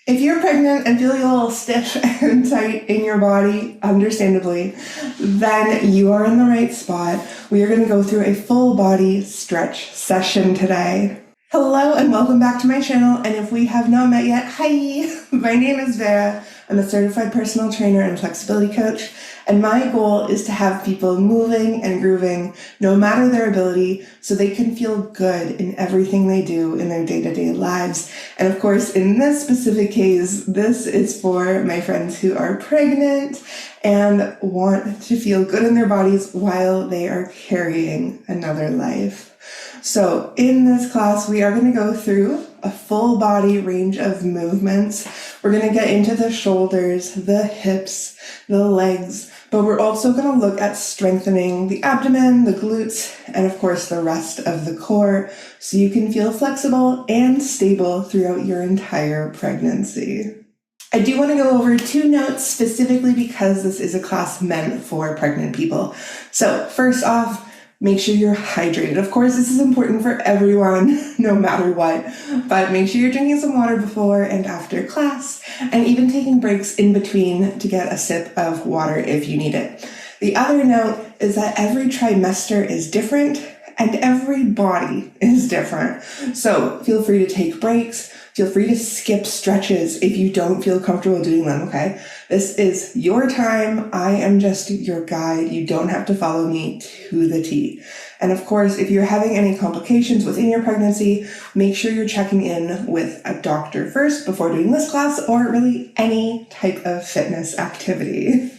If you're pregnant and feeling a little stiff and tight in your body, understandably, then you are in the right spot. We are going to go through a full body stretch session today. Hello and welcome back to my channel, and if we have not met yet, hi! My name is Vera. I'm a certified personal trainer and flexibility coach, and my goal is to have people moving and grooving no matter their ability so they can feel good in everything they do in their day-to-day lives. And of course, in this specific case, this is for my friends who are pregnant and want to feel good in their bodies while they are carrying another life. So in this class, we are going to go through a full body range of movements. We're going to get into the shoulders, the hips, the legs, but we're also going to look at strengthening the abdomen, the glutes, and of course the rest of the core so you can feel flexible and stable throughout your entire pregnancy. I do want to go over 2 notes specifically because this is a class meant for pregnant people. So first off, make sure you're hydrated. Of course, this is important for everyone, no matter what, but make sure you're drinking some water before and after class, and even taking breaks in between to get a sip of water if you need it. The other note is that every trimester is different and every body is different. So feel free to take breaks. Feel free to skip stretches if you don't feel comfortable doing them, okay? This is your time. I am just your guide. You don't have to follow me to the T. And of course, if you're having any complications within your pregnancy, make sure you're checking in with a doctor first before doing this class or really any type of fitness activity.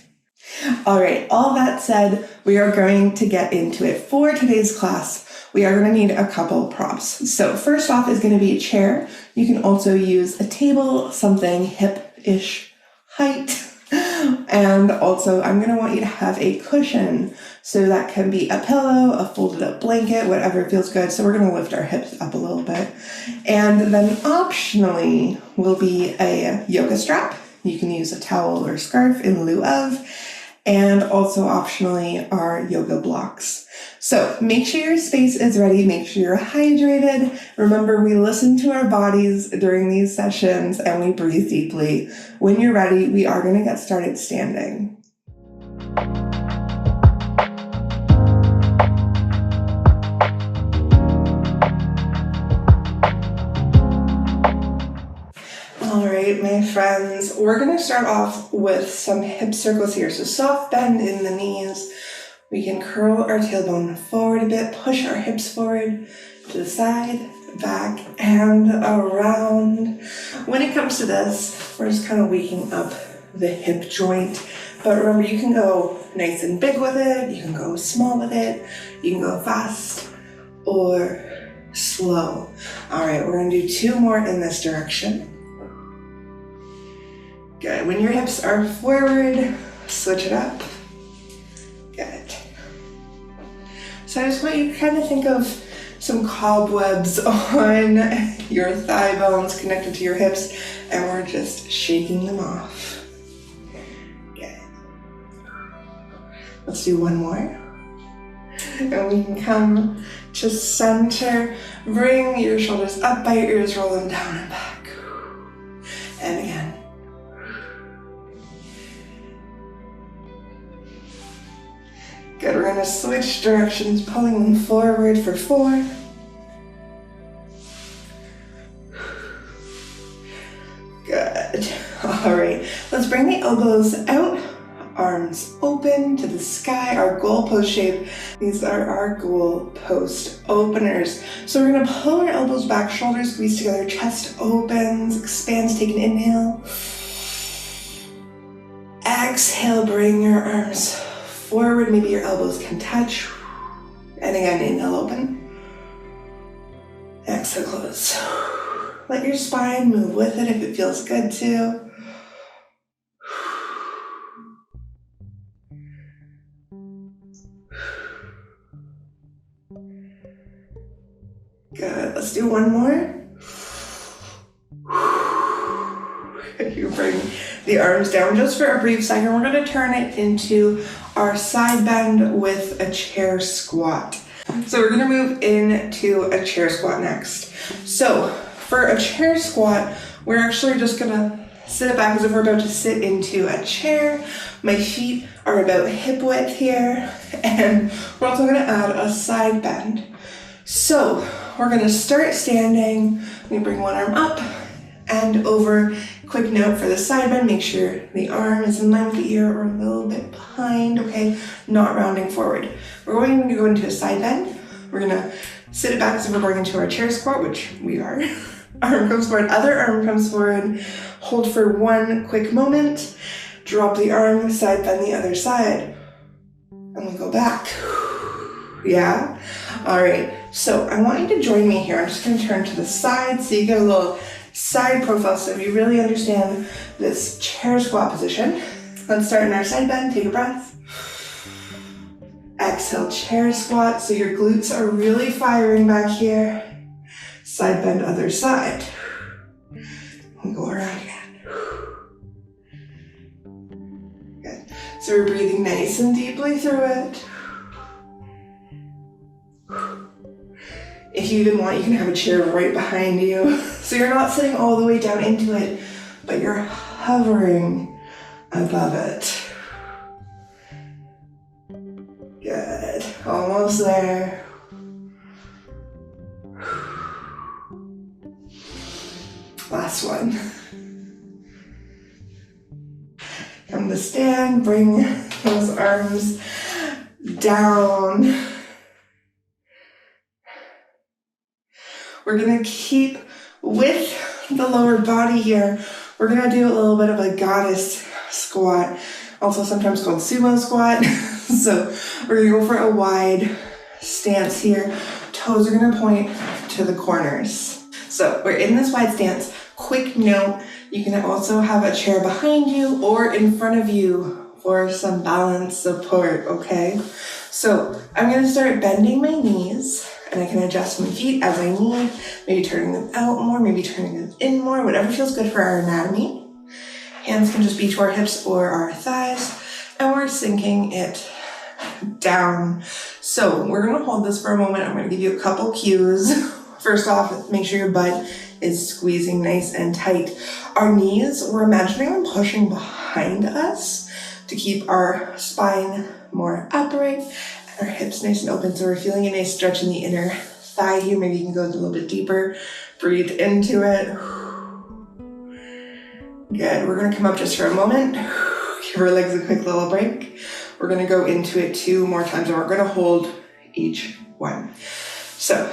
All right, all that said, we are going to get into it. For today's class, we are going to need a couple props. So first off is going to be a chair. You can also use a table, something hip-ish height. And also I'm going to want you to have a cushion. So that can be a pillow, a folded up blanket, whatever feels good. So we're going to lift our hips up a little bit. And then optionally will be a yoga strap. You can use a towel or scarf in lieu of. And also optionally are yoga blocks. So make sure your space is ready, make sure you're hydrated. Remember, we listen to our bodies during these sessions and we breathe deeply. When you're ready, we are going to get started standing. All right, my friends, we're going to start off with some hip circles here. So soft bend in the knees. We can curl our tailbone forward a bit, push our hips forward to the side, back, and around. When it comes to this, we're just kind of waking up the hip joint. But remember, you can go nice and big with it. You can go small with it. You can go fast or slow. All right, we're going to do 2 more in this direction. Good. When your hips are forward, switch it up. Good. So I just want you to kind of think of some cobwebs on your thigh bones connected to your hips, and we're just shaking them off. Good. Let's do 1 more. And we can come to center. Bring your shoulders up by your ears, roll them down and back. And again. Good, we're going to switch directions, pulling them forward for 4. Good. All right, let's bring the elbows out, arms open to the sky, our goalpost shape. These are our goalpost openers. So we're going to pull our elbows back, shoulders squeeze together, chest opens, expands, take an inhale. Exhale, bring your arms forward, maybe your elbows can touch. And again, inhale, open. Exhale, close. Let your spine move with it if it feels good too. Good, let's do 1 more. You bring the arms down just for a brief second. We're going to turn it into our side bend with a chair squat. So we're going to move into a chair squat next. So for a chair squat, we're actually just gonna sit it back as if we're about to sit into a chair. My feet are about hip width here, and we're also gonna add a side bend. So we're gonna start standing. Let me bring one arm up and over. Quick note for the side bend, make sure the arm is in line with the ear or a little bit behind, okay? Not rounding forward. We're going to go into a side bend. We're gonna sit it back as if we're going into our chair squat, which we are. Arm comes forward, other arm comes forward. Hold for one quick moment. Drop the arm, side bend the other side. And we go back. Yeah? All right, so I want you to join me here. I'm just gonna turn to the side so you get a little side profile so you really understand this chair squat position. Let's start in our side bend. Take a breath. Exhale, chair squat. So your glutes are really firing back here. Side bend, other side. And go around again. Good. So we're breathing nice and deeply through it. If you even want, you can have a chair right behind you. So you're not sitting all the way down into it, but you're hovering above it. Good. Almost there. Last one. Come to stand, bring those arms down. We're gonna keep with the lower body here. We're gonna do a little bit of a goddess squat, also sometimes called sumo squat. So we're gonna go for a wide stance here. Toes are gonna point to the corners. So we're in this wide stance. Quick note, you can also have a chair behind you or in front of you for some balance support, okay? So I'm gonna start bending my knees. And I can adjust my feet as I need, maybe turning them out more, maybe turning them in more, whatever feels good for our anatomy. Hands can just be to our hips or our thighs, and we're sinking it down. So we're gonna hold this for a moment. I'm gonna give you a couple cues. First off, make sure your butt is squeezing nice and tight. Our knees, we're imagining them pushing behind us to keep our spine more upright. Our hips nice and open, so we're feeling a nice stretch in the inner thigh here. Maybe you can go a little bit deeper. Breathe into it. Good. We're gonna come up just for a moment. Give our legs a quick little break. We're gonna go into it 2 more times, and we're gonna hold each one. So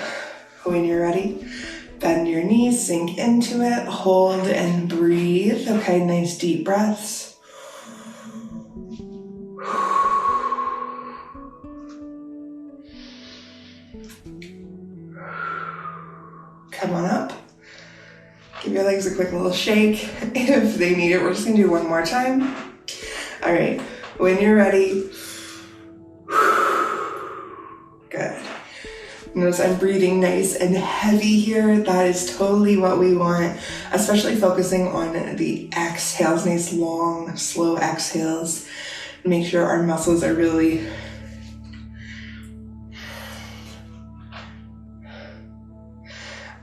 when you're ready, bend your knees, sink into it, hold and breathe. Okay, nice deep breaths. Come on up. Give your legs a quick little shake if they need it. We're just gonna do one more time. All right, when you're ready. Good. Notice I'm breathing nice and heavy here. That is totally what we want, especially focusing on the exhales, nice long, slow exhales. Make sure our muscles are really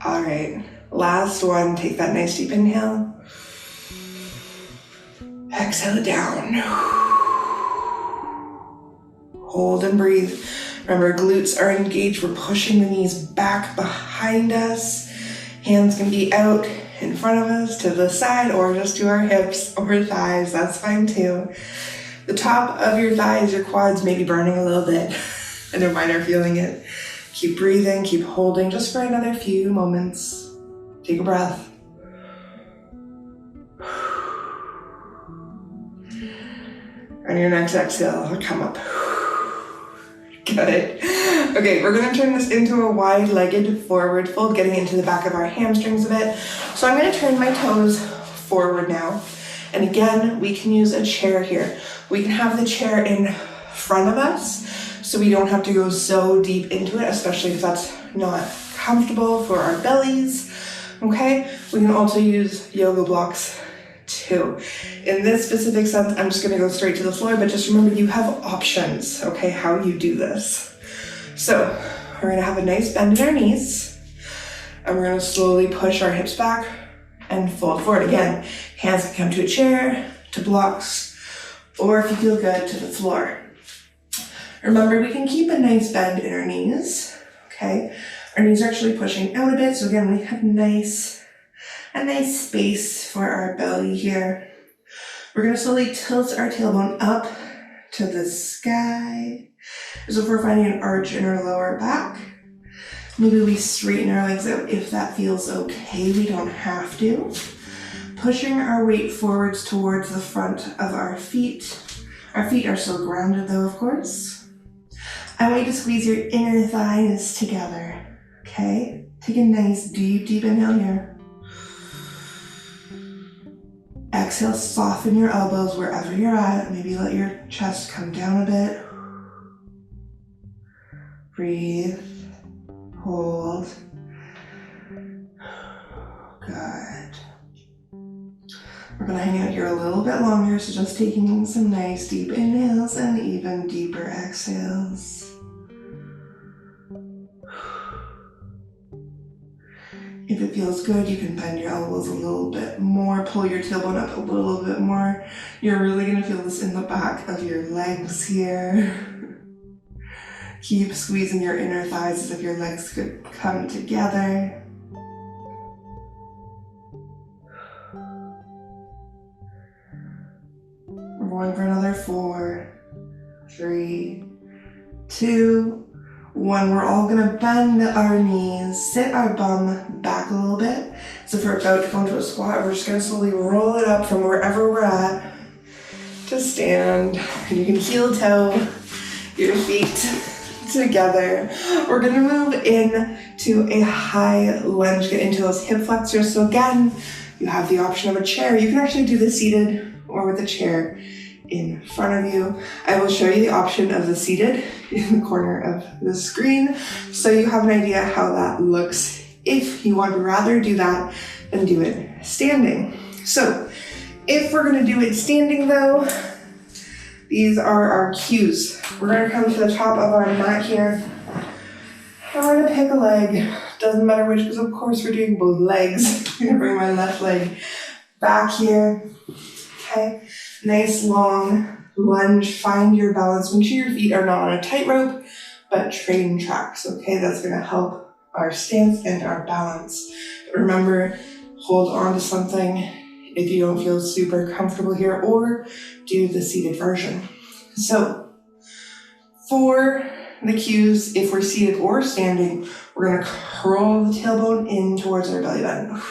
all right, last one. Take that nice deep inhale. Exhale it down. Hold and breathe. Remember, glutes are engaged. We're pushing the knees back behind us. Hands can be out in front of us, to the side, or just to our hips or thighs. That's fine too. The top of your thighs, your quads may be burning a little bit. I know mine are feeling it. Keep breathing, keep holding just for another few moments. Take a breath. On your next exhale, come up. Good. Okay, we're gonna turn this into a wide-legged forward fold, getting into the back of our hamstrings a bit. So I'm gonna turn my toes forward now. And again, we can use a chair here. We can have the chair in front of us, so we don't have to go so deep into it, especially if that's not comfortable for our bellies, okay? We can also use yoga blocks too. In this specific sense, I'm just gonna go straight to the floor, but just remember you have options, okay, how you do this. So we're gonna have a nice bend in our knees, and we're gonna slowly push our hips back and fold forward. Again, hands can come to a chair, to blocks, or if you feel good, to the floor. Remember, we can keep a nice bend in our knees, okay? Our knees are actually pushing out a bit, so again, we have a nice space for our belly here. We're gonna slowly tilt our tailbone up to the sky, as if we're finding an arch in our lower back. Maybe we straighten our legs out if that feels okay. We don't have to. Pushing our weight forwards towards the front of our feet. Our feet are still grounded though, of course. I want you to squeeze your inner thighs together, okay? Take a nice deep inhale here. Exhale, soften your elbows wherever you're at. Maybe let your chest come down a bit. Breathe. Hold. Good. We're going to hang out here a little bit longer, so just taking some nice deep inhales and even deeper exhales. If it feels good, you can bend your elbows a little bit more, pull your tailbone up a little bit more. You're really going to feel this in the back of your legs here. Keep squeezing your inner thighs as if your legs could come together. We're going for another 4, 3, 2, 1. We're all gonna bend our knees, sit our bum back a little bit. So if we're about to go into a squat, we're just gonna slowly roll it up from wherever we're at to stand. And you can heel toe your feet together. We're gonna move in to a high lunge, get into those hip flexors. So again, you have the option of a chair. You can actually do this seated or with a chair in front of you. I will show you the option of the seated in the corner of the screen, so you have an idea how that looks if you would rather do that than do it standing. So if we're gonna do it standing though, these are our cues. We're gonna come to the top of our mat here. And we're gonna pick a leg. Doesn't matter which, because of course we're doing both legs. I'm gonna bring my left leg back here. Okay, nice long lunge. Find your balance. Make sure your feet are not on a tightrope, but train tracks. Okay, that's gonna help our stance and our balance. But remember, hold on to something if you don't feel super comfortable here, or do the seated version. So for the cues, if we're seated or standing, we're gonna curl the tailbone in towards our belly button.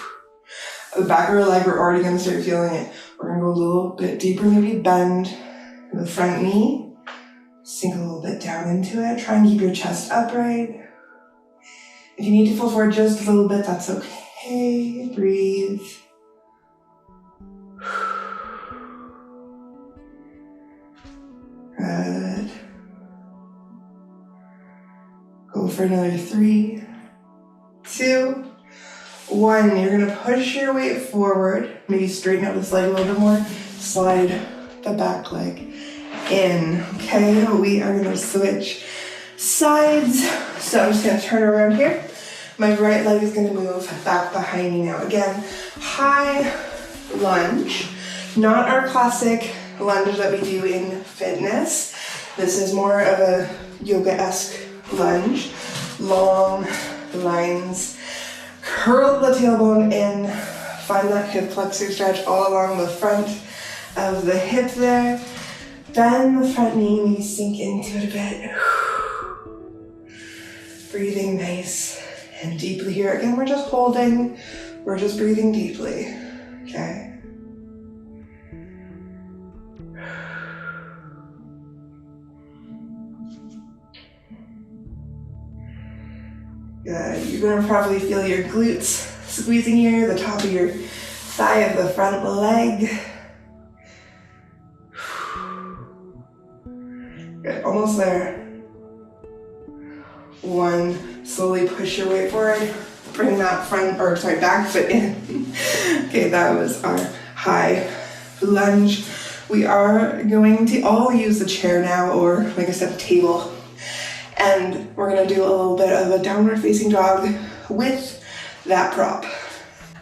The back of our leg, we're already gonna start feeling it. We're gonna go a little bit deeper, maybe bend the front knee, sink a little bit down into it. Try and keep your chest upright. If you need to fall forward just a little bit, that's okay. Breathe. Good. Go for another 3, 2, 1. You're gonna push your weight forward. Maybe straighten out this leg a little bit more. Slide the back leg in. Okay, we are gonna switch sides. So I'm just gonna turn around here. My right leg is gonna move back behind me now. Again, high lunge. Not our classic lunge that we do in fitness. This is more of a yoga-esque lunge. Long lines. Curl the tailbone in. Find that hip flexor stretch all along the front of the hip there. Bend the front knee, maybe sink into it a bit. Breathing nice and deeply here. Again, we're just holding. We're just breathing deeply. Okay. Good. You're gonna probably feel your glutes squeezing here, the top of your thigh of the front leg. Good, almost there. 1, slowly push your weight forward. Bring that back foot in. Okay, that was our high lunge. We are going to all use the chair now, or like I said, a table. And we're gonna do a little bit of a downward facing dog with that prop.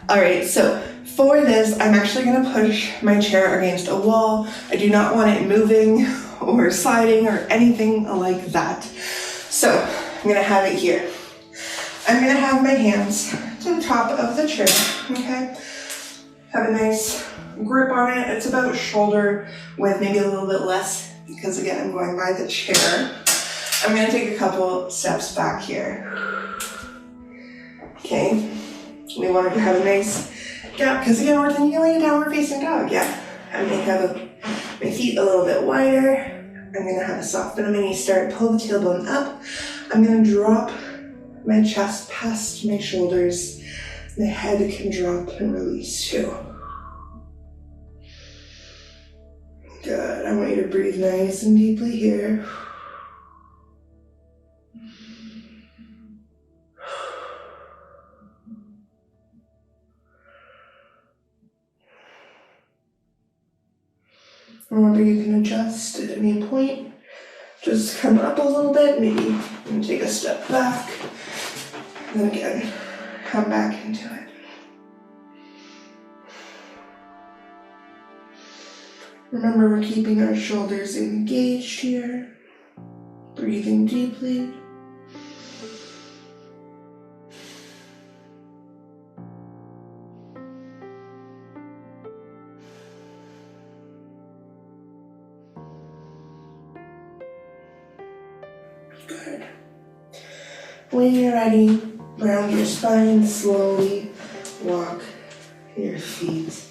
All right, so For this, I'm actually going to push my chair against a wall. I do not want it moving or sliding or anything like that. So I'm going to have it here. I'm going to have my hands to the top of the chair, okay? Have a nice grip on it. It's about shoulder width, maybe a little bit less, because again, I'm going by the chair. I'm going to take a couple steps back here. Okay, we want to have a nice gap, because again, we're thinking like a downward facing dog. Yeah, I'm going to have my feet a little bit wider. I'm going to have a soft bend on my knees, start, pull the tailbone up. I'm going to drop my chest past my shoulders. The head can drop and release too. Good, I want you to breathe nice and deeply here. Remember, you can adjust at any point. Just come up a little bit, maybe and take a step back. And then again, come back into it. Remember, we're keeping our shoulders engaged here. Breathing deeply. Good. When you're ready, round your spine, slowly walk your feet.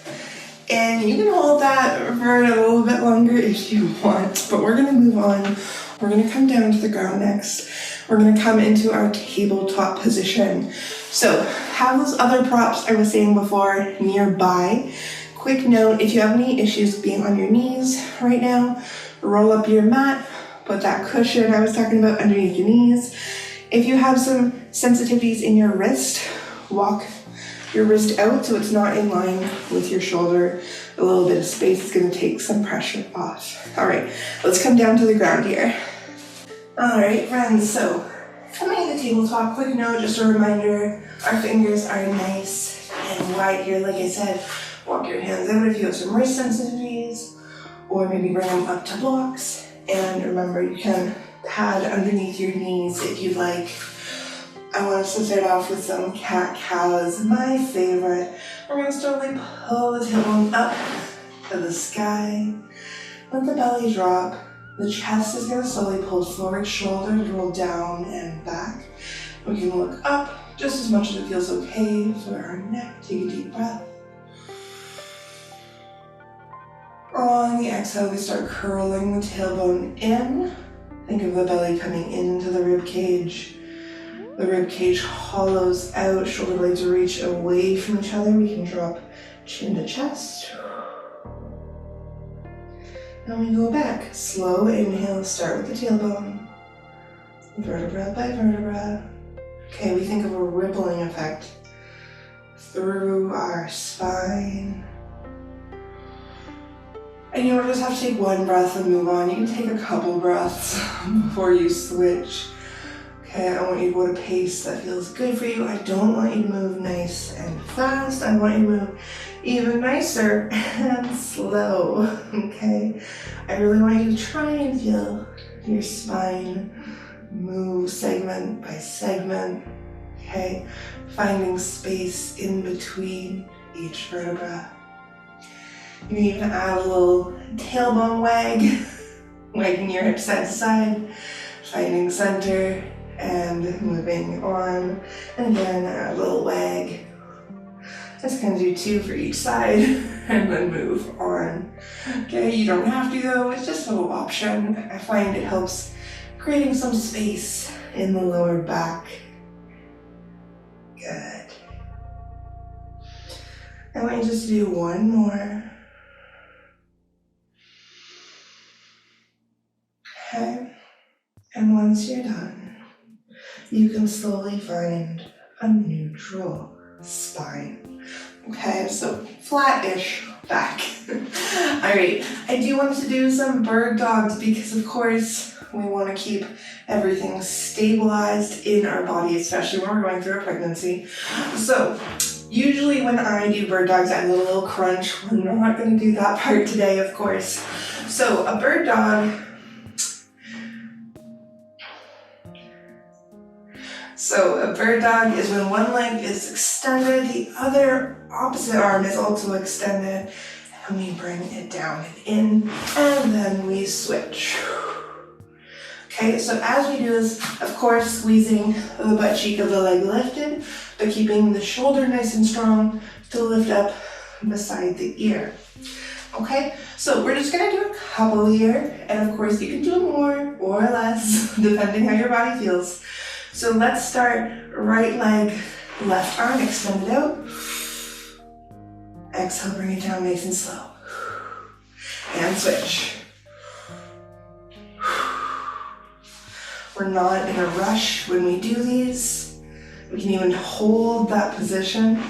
And you can hold that for a little bit longer if you want, but we're gonna move on. We're gonna come down to the ground next. We're gonna come into our tabletop position. So have those other props I was saying before nearby. Quick note, if you have any issues being on your knees right now, roll up your mat, put that cushion I was talking about underneath your knees. If you have some sensitivities in your wrist, walk your wrist out so it's not in line with your shoulder. A little bit of space is going to take some pressure off. All right, let's come down to the ground here. All right, friends, so coming to the tabletop, quick note, just a reminder, our fingers are nice and wide here. Like I said, walk your hands out if you have some wrist sensitivities, or maybe bring them up to blocks. And remember, you can pad underneath your knees if you'd like. I want us to start off with some cat-cows, my favorite. We're going to slowly pull the tailbone up to the sky. Let the belly drop. The chest is going to slowly pull forward, shoulders roll down and back. We can look up just as much as it feels okay for our neck. Take a deep breath. On the exhale, we start curling the tailbone in. Think of the belly coming into the rib cage. The rib cage hollows out, shoulder blades reach away from each other. We can drop chin to chest. And we go back. Slow inhale, start with the tailbone. Vertebra by vertebra. Okay, we think of a rippling effect through our spine. And you just have to take one breath and move on. You can take a couple breaths before you switch. Okay, I want you to go at a pace that feels good for you. I don't want you to move nice and fast. I want you to move even nicer and slow, okay? I really want you to try and feel your spine move segment by segment, okay? Finding space in between each vertebra. You can even add a little tailbone wag, wagging your hips side to side, finding center, and moving on. And again, a little wag. Just gonna do 2 for each side, and then move on. Okay, you don't have to though, it's just a little option. I find it helps creating some space in the lower back. Good. I want you just to do one more. Okay, and once you're done, you can slowly find a neutral spine. Okay, so flat-ish back. All right, I do want to do some bird dogs because of course we want to keep everything stabilized in our body, especially when we're going through a pregnancy. So Usually when I do bird dogs, I do a little crunch. We're not going to do that part today, of course. So a bird dog. Is when one leg is extended, the other opposite arm is also extended, and we bring it down and in, and then we switch. Okay, so as we do this, of course, squeezing the butt cheek of the leg lifted, but keeping the shoulder nice and strong to lift up beside the ear. Okay, so we're just gonna do a couple here, and of course you can do more or less, depending how your body feels. So let's start right leg, left arm extended out. Exhale, bring it down nice and slow. And switch. We're not in a rush when we do these. We can even hold that position.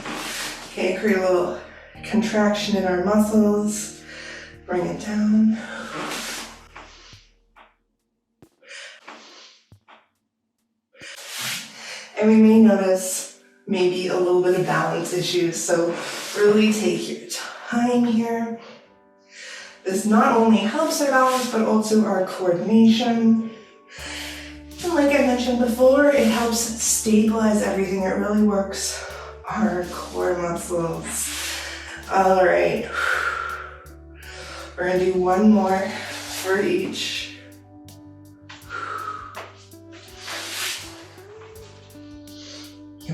Okay, create a little contraction in our muscles. Bring it down. And we may notice maybe a little bit of balance issues, so really take your time here. This not only helps our balance, but also our coordination. And like I mentioned before, it helps stabilize everything. It really works our core muscles. All right, we're gonna do one more for each.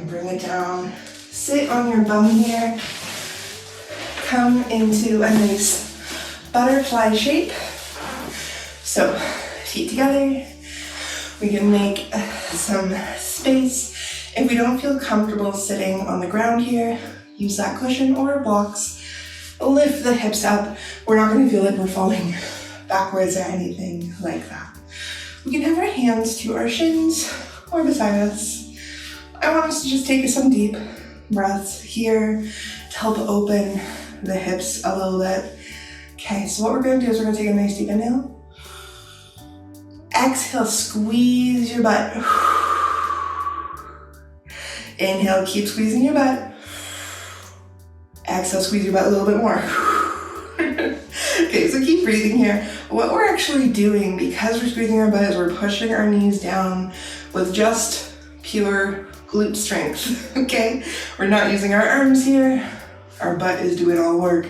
Bring it down, sit on your bum here, come into a nice butterfly shape. So feet together, we can make some space. If we don't feel comfortable sitting on the ground here, use that cushion or blocks, lift the hips up. We're not gonna feel like we're falling backwards or anything like that. We can have our hands to our shins or beside us. I want us to just take some deep breaths here to help open the hips a little bit. Okay, so what we're gonna do is we're gonna take a nice deep inhale. Exhale, squeeze your butt. Inhale, keep squeezing your butt. Exhale, squeeze your butt a little bit more. Okay, so keep breathing here. What we're actually doing, because we're squeezing our butt, is we're pushing our knees down with just pure glute strength, okay? We're not using our arms here. Our butt is doing all work.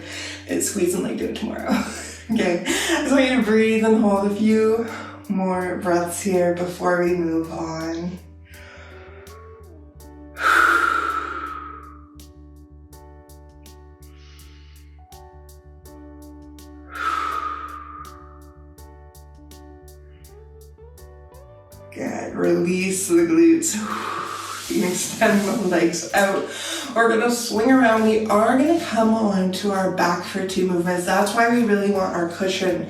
It's squeezing like do it tomorrow, okay? I just want you to breathe and hold a few more breaths here before we move on. Good, release the glutes. You can extend the legs out. We're gonna swing around. We are gonna come on to our back for two movements. That's why we really want our cushion,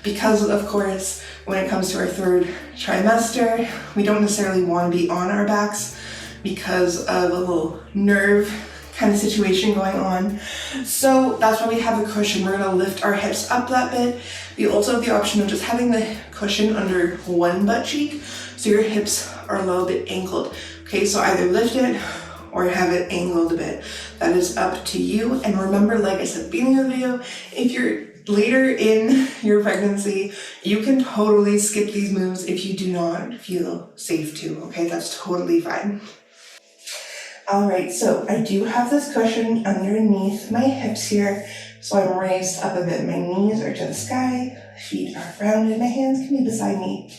because of course, when it comes to our third trimester, we don't necessarily want to be on our backs because of a little nerve kind of situation going on. So that's why we have a cushion. We're gonna lift our hips up that bit. You also have the option of just having the cushion under one butt cheek, so your hips are a little bit angled. Okay, so either lift it or have it angled a bit. That is up to you. And remember, like I said at the beginning of the video, if you're later in your pregnancy, you can totally skip these moves if you do not feel safe to, okay? That's totally fine. All right, so I do have this cushion underneath my hips here, so I'm raised up a bit. My knees are to the sky, feet are rounded, my hands can be beside me.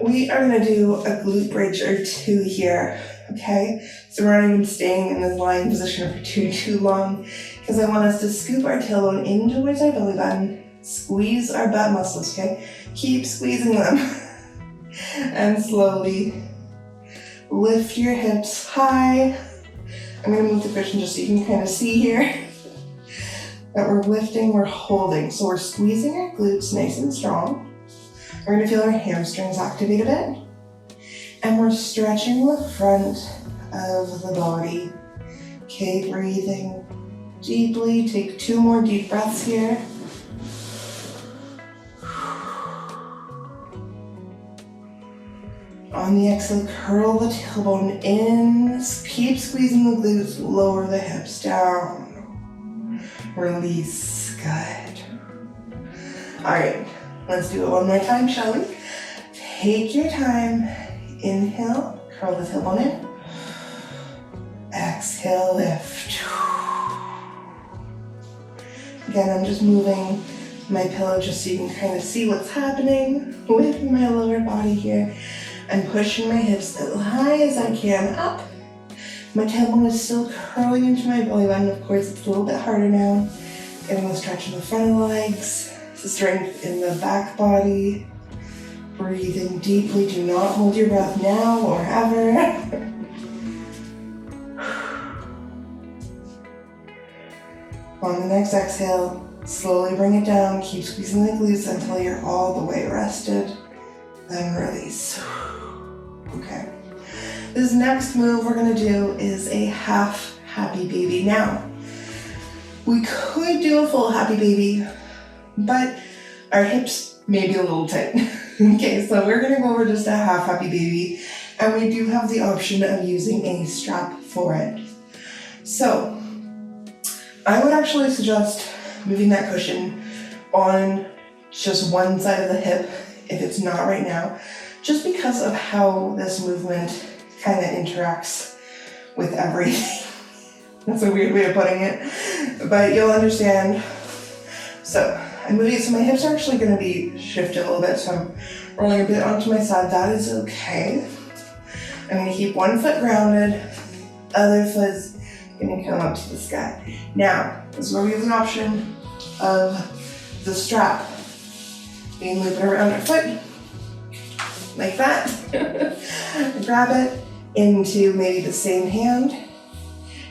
We are gonna do a glute bridge or two here, okay? So we're not even staying in this lying position for too long, because I want us to scoop our tailbone in towards our belly button, squeeze our butt muscles, okay? Keep squeezing them. And slowly lift your hips high. I'm gonna move the cushion just so you can kind of see here that we're lifting, we're holding. So we're squeezing our glutes nice and strong. We're gonna feel our hamstrings activate a bit. And we're stretching the front of the body. Okay, breathing deeply. Take two more deep breaths here. On On the exhale, curl the tailbone in, keep squeezing the glutes, lower the hips down. Release, good. All right, let's do it one more time, shall we? Take your time, inhale, curl the tailbone in. Exhale, lift. Again, I'm just moving my pillow just so you can kind of see what's happening with my lower body here. I'm pushing my hips as high as I can up. My tailbone is still curling into my belly button. Of course, it's a little bit harder now. Getting the stretch in the front of the legs, the strength in the back body. Breathing deeply. Do not hold your breath now or ever. On the next exhale, slowly bring it down. Keep squeezing the glutes until you're all the way rested. Then release. Okay. This next move we're gonna do is a half happy baby. Now, we could do a full happy baby, but our hips may be a little tight. Okay, so we're gonna go over just a half happy baby, and we do have the option of using a strap for it. So, I would actually suggest moving that cushion on just one side of the hip if it's not right now, just because of how this movement kind of interacts with everything. That's a weird way of putting it, but you'll understand. So I'm moving, so my hips are actually going to be shifted a little bit, so I'm rolling a bit onto my side. That is okay. I'm going to keep one foot grounded, other foot's going to come up to the sky. Now, this is where we have the option of the strap. You can loop it around your foot, like that. Grab it into maybe the same hand,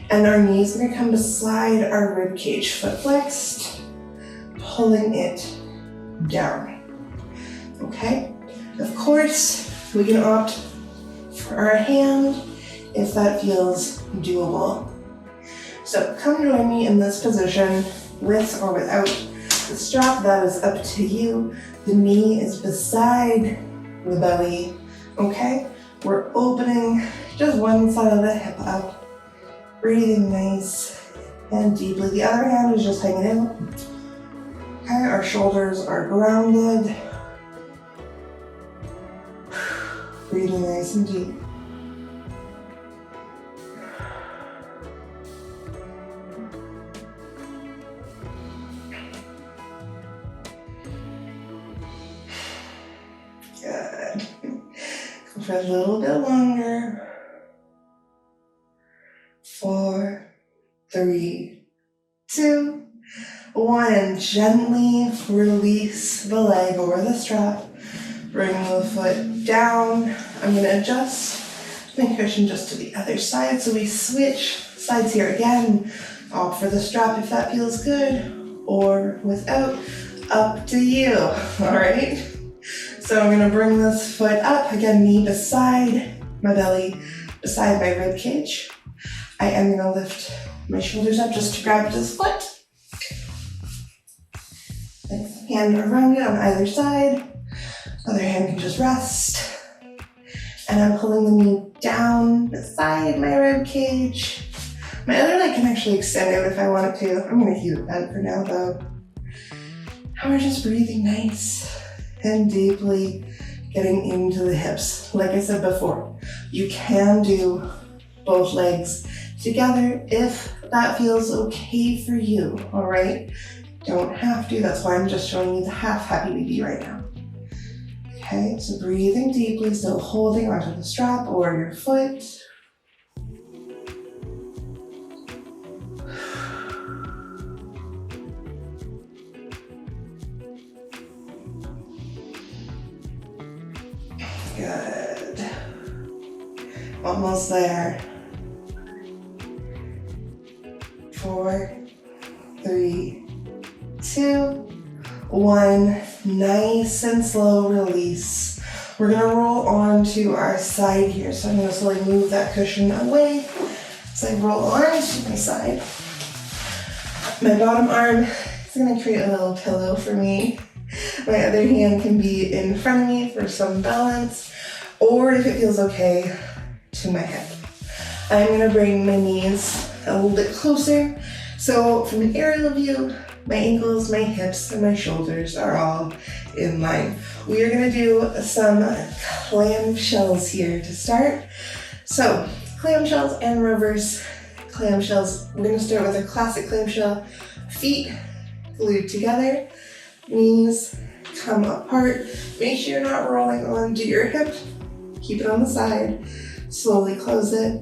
and our knees are going to come beside our rib cage, foot flexed, pulling it down. Okay? Of course, we can opt for our hand if that feels doable. So come join me in this position with or without the strap. That is up to you. The knee is beside the belly. Okay? We're opening just one side of the hip up. Breathing nice and deeply. The other hand is just hanging out. Okay, our shoulders are grounded. Breathing nice and deep. Good. Go for a little bit longer. 4, 3, 2, 1, and gently release the leg or the strap. Bring the foot down. I'm going to adjust my cushion just to the other side. So we switch sides here again. Opt for the strap if that feels good, or without. Up to you. All right. So I'm going to bring this foot up. Again, knee beside my belly, beside my rib cage. I am going to lift my shoulders up just to grab this foot. Hand around it on either side. Other hand can just rest. And I'm pulling the knee down beside my rib cage. My other leg can actually extend out if I want it to. I'm going to keep it bent for now though. And we're just breathing nice and deeply, getting into the hips. Like I said before, you can do both legs together if that feels okay for you, all right? Don't have to, that's why I'm just showing you the half happy baby right now. Okay, so breathing deeply, still holding onto the strap or your foot. Good. Almost there. 4, 3, 2, 1. Nice and slow release. We're gonna roll onto our side here. So I'm gonna slowly move that cushion away as I roll onto my side. My bottom arm is gonna create a little pillow for me. My other hand can be in front of me for some balance. or if it feels okay, to my hip. I'm gonna bring my knees a little bit closer. So from an aerial view, my ankles, my hips, and my shoulders are all in line. We are gonna do some clamshells here to start. So clamshells and reverse clamshells. We're gonna start with a classic clamshell. Feet glued together, knees come apart. Make sure you're not rolling onto your hip. Keep it on the side. Slowly close it.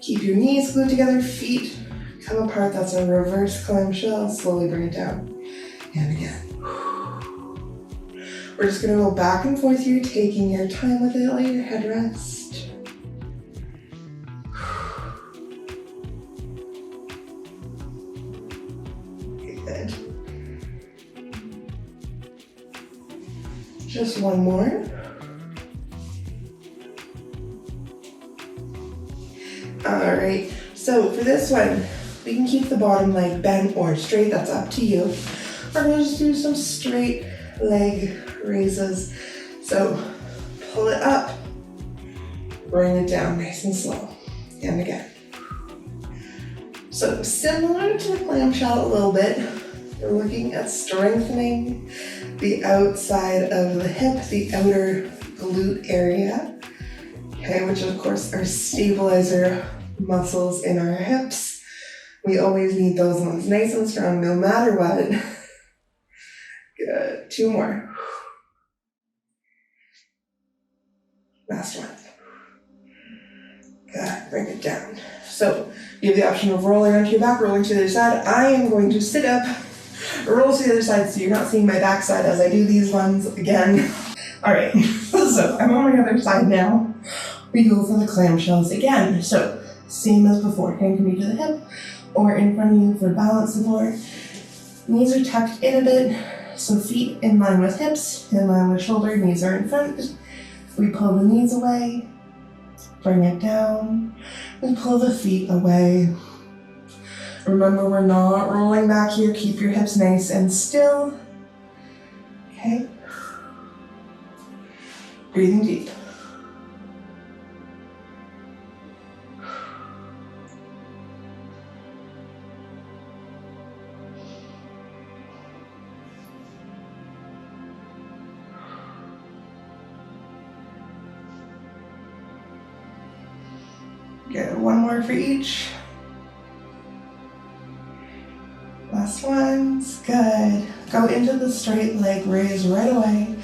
Keep your knees glued together, feet come apart. That's a reverse clamshell. Slowly bring it down. And again. We're just gonna go back and forth here, taking your time with it. Let your head rest. Good. Just one more. All right, so for this one, we can keep the bottom leg bent or straight, that's up to you. We're gonna just do some straight leg raises. So pull it up, bring it down nice and slow, and again. So similar to the clamshell a little bit, we're looking at strengthening the outside of the hip, the outer glute area, okay, which of course are stabilizer muscles in our hips. We always need those ones nice and strong no matter what. Good, 2 more. Last one. Good, bring it down. So you have the option of rolling onto your back, rolling to the other side. I am going to sit up, roll to the other side so you're not seeing my backside as I do these ones again. All right, so I'm on my other side now. We go for the clamshells again. So same as before, hand can be to the hip or in front of you for balance support. Knees are tucked in a bit, so feet in line with hips, in line with shoulder, knees are in front. We pull the knees away, bring it down, and pull the feet away. Remember, we're not rolling back here. Keep your hips nice and still. Okay. Breathing deep. Good, one more for each. Last ones, good. Go into the straight leg raise right away.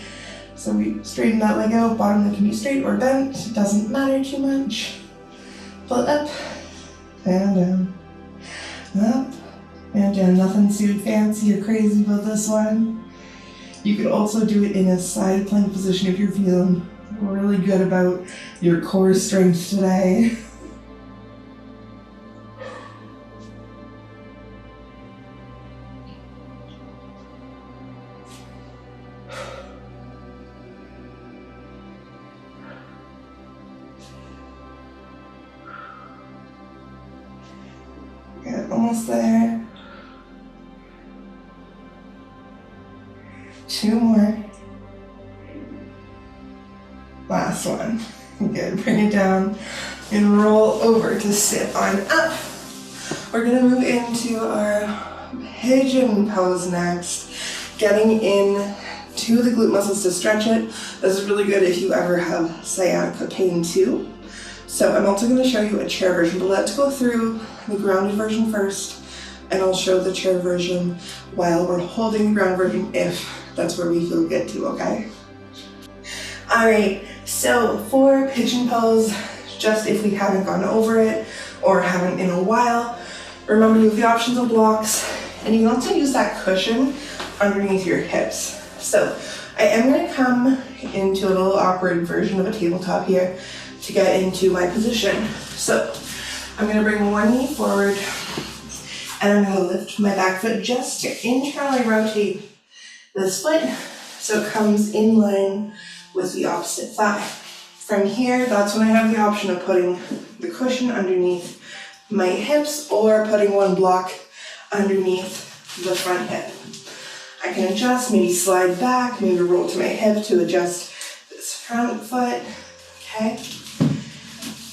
So we straighten that leg out, bottom leg can be straight or bent, it doesn't matter too much. Pull it up and down, up and down. Nothing too fancy or crazy about this one. You could also do it in a side plank position if you're feeling really good about your core strength today. Good, almost there. 2 more. Last one. Good, bring it down and roll over to sit on up. We're gonna move into our pigeon pose next. Getting in to the glute muscles to stretch it. This is really good if you ever have sciatica pain too. So I'm also gonna show you a chair version, but let's go through the grounded version first, and I'll show the chair version while we're holding the ground version if that's where we feel good to, okay? All right, so for pigeon pose, just if we haven't gone over it or haven't in a while, remember you have the options of blocks, and you can also use that cushion underneath your hips. So I am gonna come into a little awkward version of a tabletop here to get into my position. So I'm gonna bring one knee forward and I'm gonna lift my back foot just to internally rotate this foot so it comes in line with the opposite thigh. From here, that's when I have the option of putting the cushion underneath my hips or putting one block underneath the front hip. I can adjust, maybe slide back, maybe roll to my hip to adjust this front foot. okay?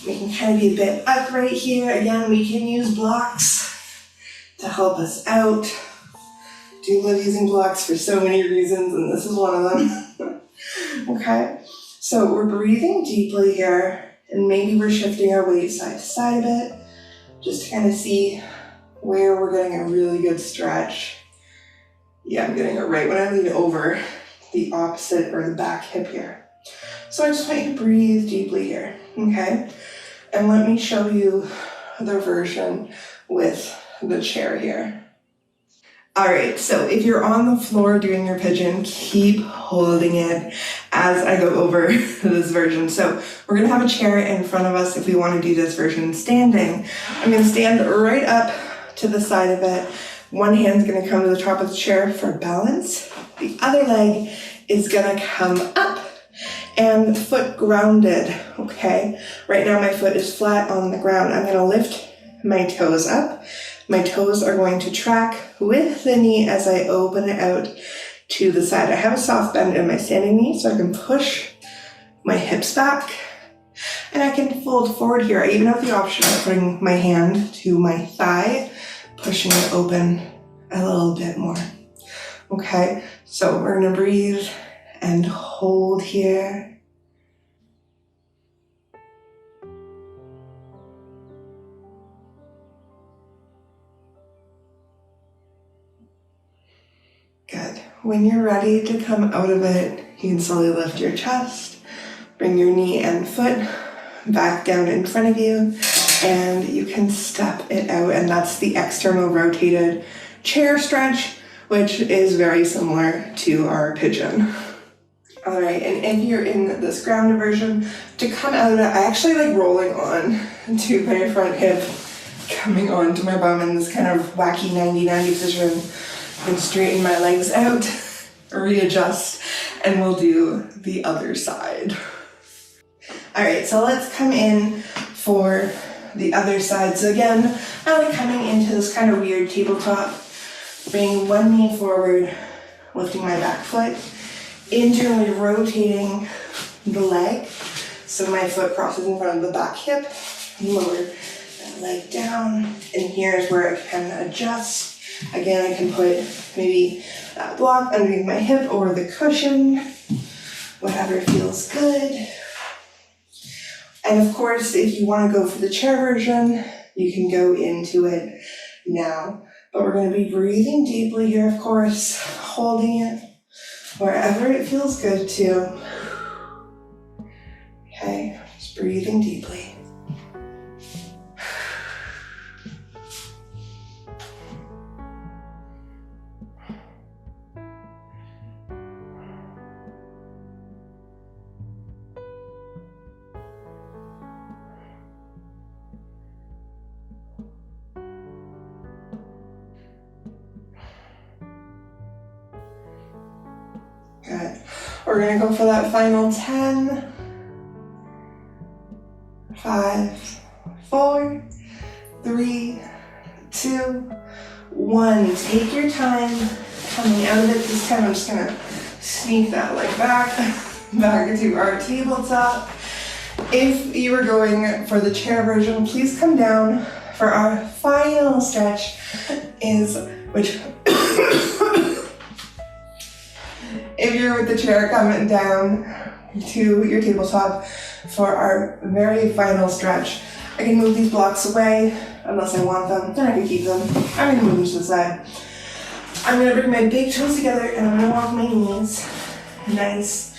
We can kind of be a bit upright here. Again, we can use blocks to help us out. Do love using blocks for so many reasons, and this is one of them. Okay, so we're breathing deeply here, and maybe we're shifting our weight side to side a bit, just to kind of see where we're getting a really good stretch. Yeah, I'm getting it right when I lean over the opposite or the back hip here. So I just want you to breathe deeply here, okay? And let me show you the version with the chair here. All right, so if you're on the floor doing your pigeon, keep holding it as I go over this version. So we're gonna have a chair in front of us if we wanna do this version standing. I'm gonna stand right up to the side of it. One hand's gonna come to the top of the chair for balance. The other leg is gonna come up and foot grounded, okay? Right now my foot is flat on the ground. I'm gonna lift my toes up. My toes are going to track with the knee as I open it out to the side. I have a soft bend in my standing knee, so I can push my hips back and I can fold forward here. I even have the option of putting my hand to my thigh, pushing it open a little bit more. Okay, so we're gonna breathe and hold here. Good. When you're ready to come out of it, you can slowly lift your chest, bring your knee and foot back down in front of you, and you can step it out, and that's the external rotated chair stretch, which is very similar to our pigeon. All right, and if you're in this grounded version, to come out of it, I actually like rolling on to my front hip, coming onto my bum in this kind of wacky 90-90 position. And straighten my legs out, readjust, and we'll do the other side. All right, so let's come in for the other side. So again, I like coming into this kind of weird tabletop, bringing one knee forward, lifting my back foot, internally rotating the leg, so my foot crosses in front of the back hip, lower that leg down, and here's where I can adjust. Again, I can put maybe that block underneath my hip or the cushion, whatever feels good. And of course, if you want to go for the chair version, you can go into it now. But we're going to be breathing deeply here, of course, holding it wherever it feels good to. Okay, just breathing deeply. Good. We're gonna go for that final 10, 5, 4, 3, 2, 1. Take your time coming out of it. This time I'm just gonna sneak that leg back to our tabletop. If you are going for the chair version, please come down for our final stretch if you're with the chair, coming down to your tabletop for our very final stretch. I can move these blocks away unless I want them, then I can keep them. I'm gonna move them to the side. I'm gonna bring my big toes together and I'm gonna walk my knees nice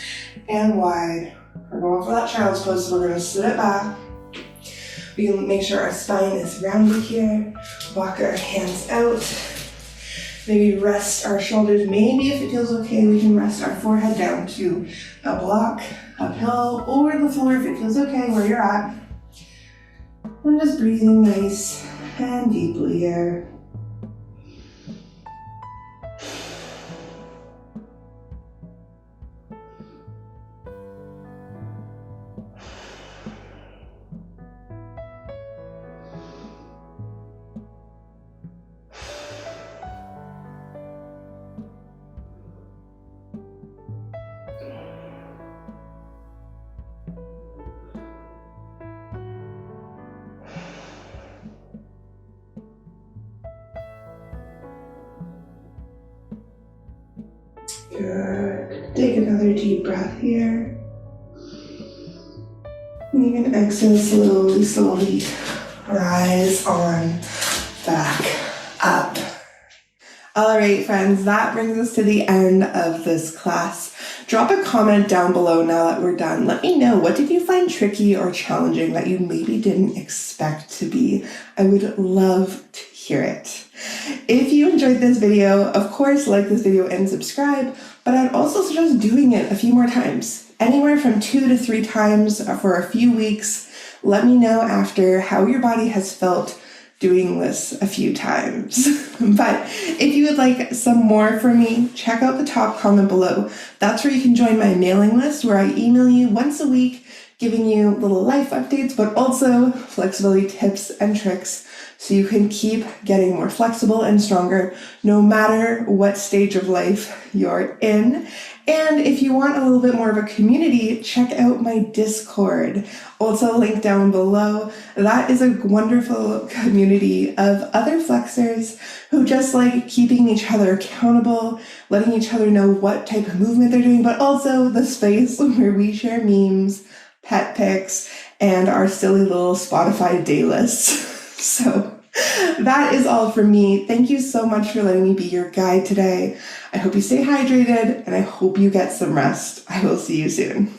and wide. We're going for that child's pose, so we're gonna sit it back. We can make sure our spine is rounded here. Walk our hands out. Maybe rest our shoulders. Maybe if it feels okay, we can rest our forehead down to a block, uphill, or the floor if it feels okay where you're at. And just breathing nice and deeply here. Good. Take another deep breath here. And you can exhale slowly rise on back up. All right, friends, that brings us to the end of this class. Drop a comment down below now that we're done. Let me know, what did you find tricky or challenging that you maybe didn't expect to be? I would love to hear it. If you enjoyed this video, of course, like this video and subscribe, but I'd also suggest doing it a few more times, anywhere from 2 to 3 times for a few weeks. Let me know after how your body has felt doing this a few times. But if you would like some more from me, check out the top comment below. That's where you can join my mailing list, where I email you once a week, giving you little life updates, but also flexibility tips and tricks so you can keep getting more flexible and stronger no matter what stage of life you're in. And if you want a little bit more of a community, check out my Discord, also linked down below. That is a wonderful community of other flexors who just like keeping each other accountable, letting each other know what type of movement they're doing, but also the space where we share memes, pet pics, and our silly little Spotify day lists. So that is all from me. Thank you so much for letting me be your guide today. I hope you stay hydrated and I hope you get some rest. I will see you soon.